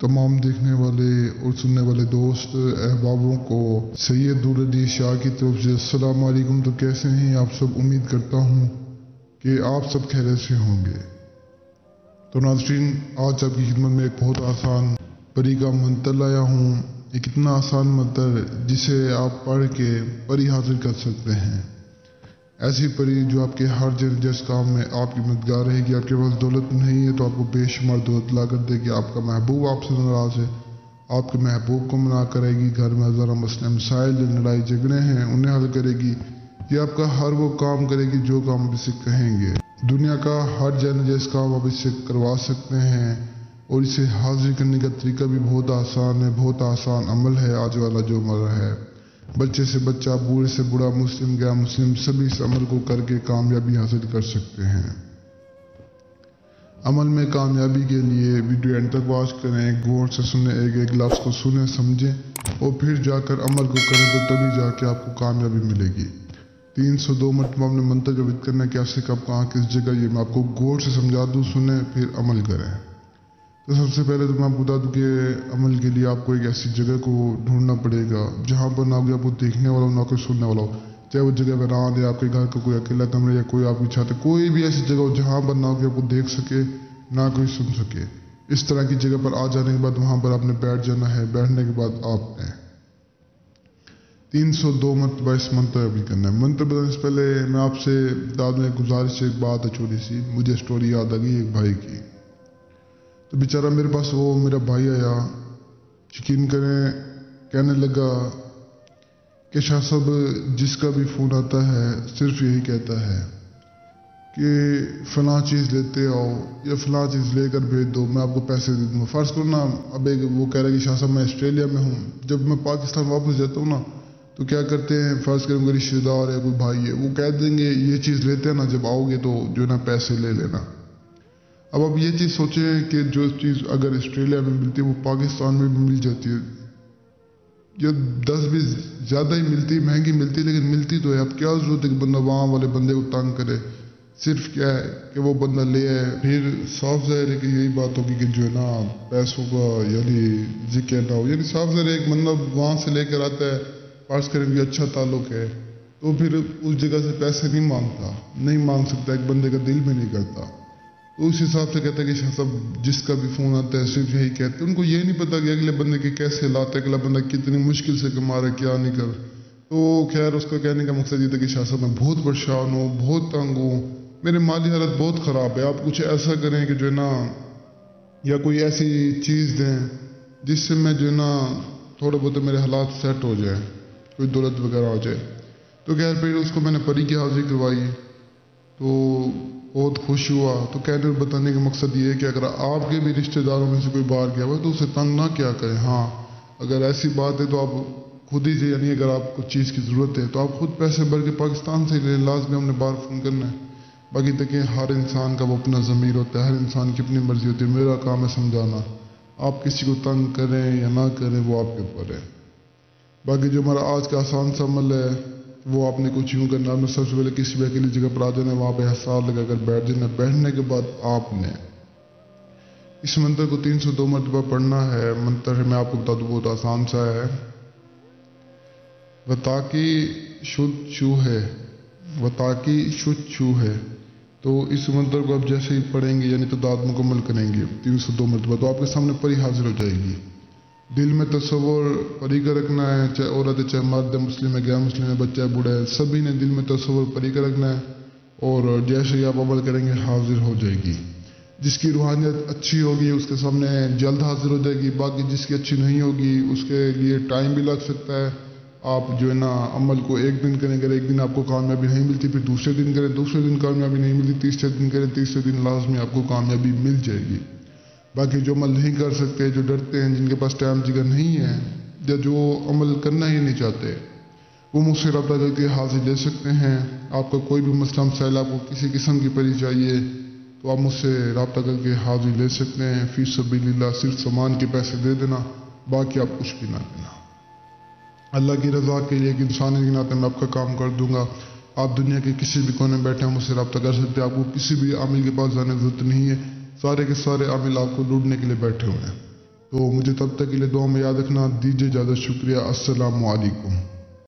तमाम देखने वाले और सुनने वाले दोस्त अहबाबों को सैयद दुर्रदी शाह की तरफ से अस्सलाम वालेकुम। तो कैसे हैं आप सब? उम्मीद करता हूँ कि आप सब खैरियत से होंगे। तो नाज़रीन, आज आपकी खिदमत में एक बहुत आसान परी का मंतर लाया हूँ। एक इतना आसान मंतर जिसे आप पढ़ के परी हासिल कर सकते हैं। ऐसी परी जो आपके हर जस काम में आपकी मददगार रहेगी। आपके पास दौलत नहीं है तो आपको बेशुमार दौलत ला कर देगी। आपका महबूब आपसे नाराज है, आपके महबूब को मना करेगी। घर में हज़ारों मसले मसाइल जो लड़ाई झगड़े हैं उन्हें हल करेगी। ये आपका हर वो काम करेगी जो काम आप इससे कहेंगे। दुनिया का हर जस काम आप इससे करवा सकते हैं और इसे हासिल करने का तरीका भी बहुत आसान है। बहुत आसान अमल है आज वाला जो अमल है। बच्चे से बच्चा, बूढ़े से बूढ़ा, मुस्लिम गैर मुस्लिम सभी इस अमल को करके कामयाबी हासिल कर सकते हैं। अमल में कामयाबी के लिए वीडियो एंड तक वॉच करें, गौर से सुने, एक एक लफ्ज़ को सुने समझें और फिर जाकर अमल को करें तो तभी जाके आपको कामयाबी मिलेगी। 302 मरतबा अपने मंत्र का विद करना, कैसे कब कहाँ किस जगह, ये मैं आपको गौर से समझा दूँ, सुने फिर अमल करें। तो सबसे पहले तो मैं आपको बता दूं कि अमल के लिए आपको एक ऐसी जगह को ढूंढना पड़ेगा जहां पर ना कोई आपको देखने वाला हो ना कोई सुनने वाला हो। चाहे वो जगह बरात है, आपके घर का कोई अकेला कमरा या कोई आपकी छत, कोई भी ऐसी जगह हो जहां पर ना कोई आपको देख सके ना कोई सुन सके। इस तरह की जगह पर आ जाने के बाद वहां पर आपने बैठ जाना है। बैठने के बाद आपने 302 मरतबा इस मंत्र भी करना है। मंत्र बताने से पहले मैं आपसे दाद में गुजारिश, एक बात है छोटी सी, मुझे स्टोरी याद आ गई एक भाई की। तो बेचारा मेरे पास वो मेरा भाई आया, यकीन करें कहने लगा कि शाह साहब जिसका भी फ़ोन आता है सिर्फ यही कहता है कि फ़लाँ चीज़ लेते आओ या फ़लाँ चीज़ लेकर भेज दो, मैं आपको पैसे दे दूँगा। फ़र्ज़ करो ना, अब एक वो कह रहा है कि शाह साहब मैं ऑस्ट्रेलिया में हूँ, जब मैं पाकिस्तान वापस जाता हूँ ना तो क्या करते हैं, फ़र्ज़ करें कोई रिश्तेदार या कोई भाई है, वो कह देंगे ये चीज़ लेते हैं ना, जब आओगे तो जो ना पैसे ले लेना। अब आप ये चीज़ सोचें कि जो चीज़ अगर ऑस्ट्रेलिया में मिलती है वो पाकिस्तान में भी मिल जाती है, या 10 भी ज़्यादा ही मिलती, महंगी मिलती, लेकिन मिलती तो है। अब क्या ज़रूरत है कि बंदा वहाँ वाले बंदे को तंग करे। सिर्फ क्या है कि वो बंदा ले आए, फिर साफ ज़ाहिर है कि यही बात होगी कि जो है ना पैसों का यानी जिक्र ना हो। यानी साफ ज़ाहिर है एक बंदा वहाँ से लेकर आता है, पास करें भी अच्छा ताल्लुक़ है तो फिर उस जगह से पैसे नहीं मांगता, नहीं मांग सकता, एक बंदे का दिल भी नहीं करता। तो उस हिसाब से कहते हैं कि शाह साहब जिसका भी फ़ोन आता है सिर्फ यही कहते हैं। उनको ये नहीं पता कि अगले बंदे के कैसे हालात है, अगला बंदा कितनी मुश्किल से कमा रहा है, क्या नहीं कर। तो खैर उसका कहने का मकसद ये था कि शाह साहब मैं बहुत परेशान हूँ, बहुत तंग हूँ, मेरे माली हालत बहुत ख़राब है, आप कुछ ऐसा करें कि जो है ना, या कोई ऐसी चीज़ दें जिससे मैं जो है ना थोड़े बहुत मेरे हालात सेट हो जाए, कोई दौलत वगैरह हो जाए। तो खैर फिर उसको मैंने परी की हाजिरी करवाई तो बहुत खुश हुआ। तो कहने बताने का मकसद ये है कि अगर आपके भी रिश्तेदारों में से कोई बाहर गया हुआ तो उसे तंग ना क्या करें। हाँ, अगर ऐसी बात है तो आप खुद ही से, यानी अगर आपको चीज़ की ज़रूरत है तो आप खुद पैसे भर के पाकिस्तान से ले, लाजमी हमने बाहर फ़ोन करना है। बाकी देखिए हर इंसान का वो अपना ज़मीर होता है, हर इंसान की अपनी मर्ज़ी होती है। मेरा काम है समझाना, आप किसी को तंग करें या ना करें वो आपके ऊपर है। बाकी जो हमारा आज का आसान सा अमल है वो आपने कुछ यूँ करना है, सबसे पहले किसी भी अकेली जगह पर आ जाना, वहाँ पे हिसाब लगाकर बैठ जाना। बैठने के बाद आपने इस मंत्र को 302 मरतबा पढ़ना है। मंत्र मैं आपको बता दूँ बहुत आसान सा है। वताकी शुद्ध छू है, वताकी शुद्ध छू है। तो इस मंत्र को आप जैसे ही पढ़ेंगे यानी तादाद मुकम्मल करेंगे 302 मरतबा तो आपके सामने परी हाजिर हो जाएगी। दिल में तस्वुर परी का रखना है, चाहे औरत है, चाहे मर्द है, मुस्लिम है, गैर मुस्लिम है, बच्चा है, बूढ़ा है, सभी ने दिल में तस्वुर परी का रखना है और जैसे ही आप अमल करेंगे हाजिर हो जाएगी। जिसकी रूहानियत अच्छी होगी उसके सामने जल्द हाजिर हो जाएगी। बाकी जिसकी अच्छी नहीं होगी उसके लिए टाइम भी लग सकता है। आप जो है ना अमल को एक दिन करें, अगर एक दिन आपको कामयाबी नहीं मिलती फिर दूसरे दिन करें, दूसरे दिन कामयाबी नहीं मिलती तीसरे दिन करें, तीसरे दिन लाजमी आपको कामयाबी मिल जाएगी। बाकी जो अमल नहीं कर सकते, जो डरते हैं, जिनके पास टाइम जिगर नहीं है या जो अमल करना ही नहीं चाहते, वो मुझसे रब्ता करके हाजिर ले सकते हैं। आपका कोई भी मसला मसाइल, आपको किसी किस्म की परी चाहिए तो आप मुझसे रब्ता करके हाजिर ले सकते हैं। फी सबीलिल्लाह, सिर्फ सामान के पैसे दे देना, बाकी आप कुछ भी ना देना। अल्लाह की रज़ा के लिए एक इंसान के नाते मैं आपका काम कर दूंगा। आप दुनिया के किसी भी कोने में बैठे हैं मुझसे रब्ता कर सकते हैं। आपको किसी भी आमिल के पास जाने की जरूरत नहीं है, सारे के सारे आमिल आपको लूटने के लिए बैठे हुए हैं। تو مجھے تب تک کے لیے دعا میں یاد رکھنا. دیجیے اجازت. شکریہ. السلام علیکم.